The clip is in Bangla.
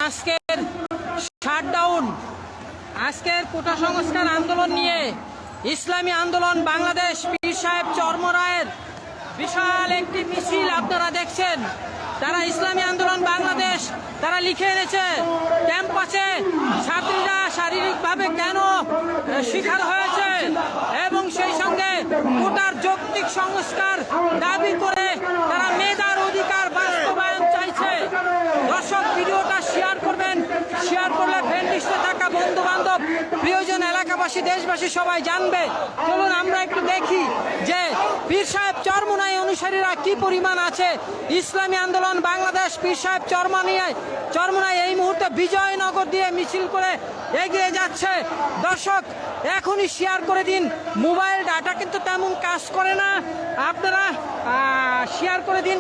আজকের শাটডাউন, আজকের কোটা সংস্কার আন্দোলন নিয়ে ইসলামী আন্দোলন বাংলাদেশ পীর সাহেব চরমরায়ের বিশাল একটি মিছিল আপনারা দেখছেন। তারা ইসলামী আন্দোলন বাংলাদেশ তারা লিখে এনেছে ক্যাম্পাসে ছাত্রীরা শারীরিকভাবে কেন শিকার হয়েছে এবং সেই সঙ্গে কোটার যৌক্তিক সংস্কার দাবি করে তারা মেধার অধিকার বাস্তবায়ন চাইছে। দর্শক, ভিডিওটা শেয়ার করবেন, শেয়ার করলে ফ্রেন্ড লিস্টে থাকা বন্ধু বান্ধব প্রিয়জন এলাকাবাসী দেশবাসী সবাই জানবে। চলুন আমরা একটু দেখি যে পীর সাহেব চরমোনাই অনুসারীরা কি পরিমাণ আছে। ইসলামী আন্দোলন বাংলাদেশ পীর সাহেব চরমোনাই এই মুহূর্তে বিজয়নগর দিয়ে মিছিল করে এগিয়ে যাচ্ছে। দর্শক, এখনই শেয়ার করে দিন, মোবাইল ডাটা কিন্তু তেমন কাজ করে না, আপনারা শেয়ার করে দিন।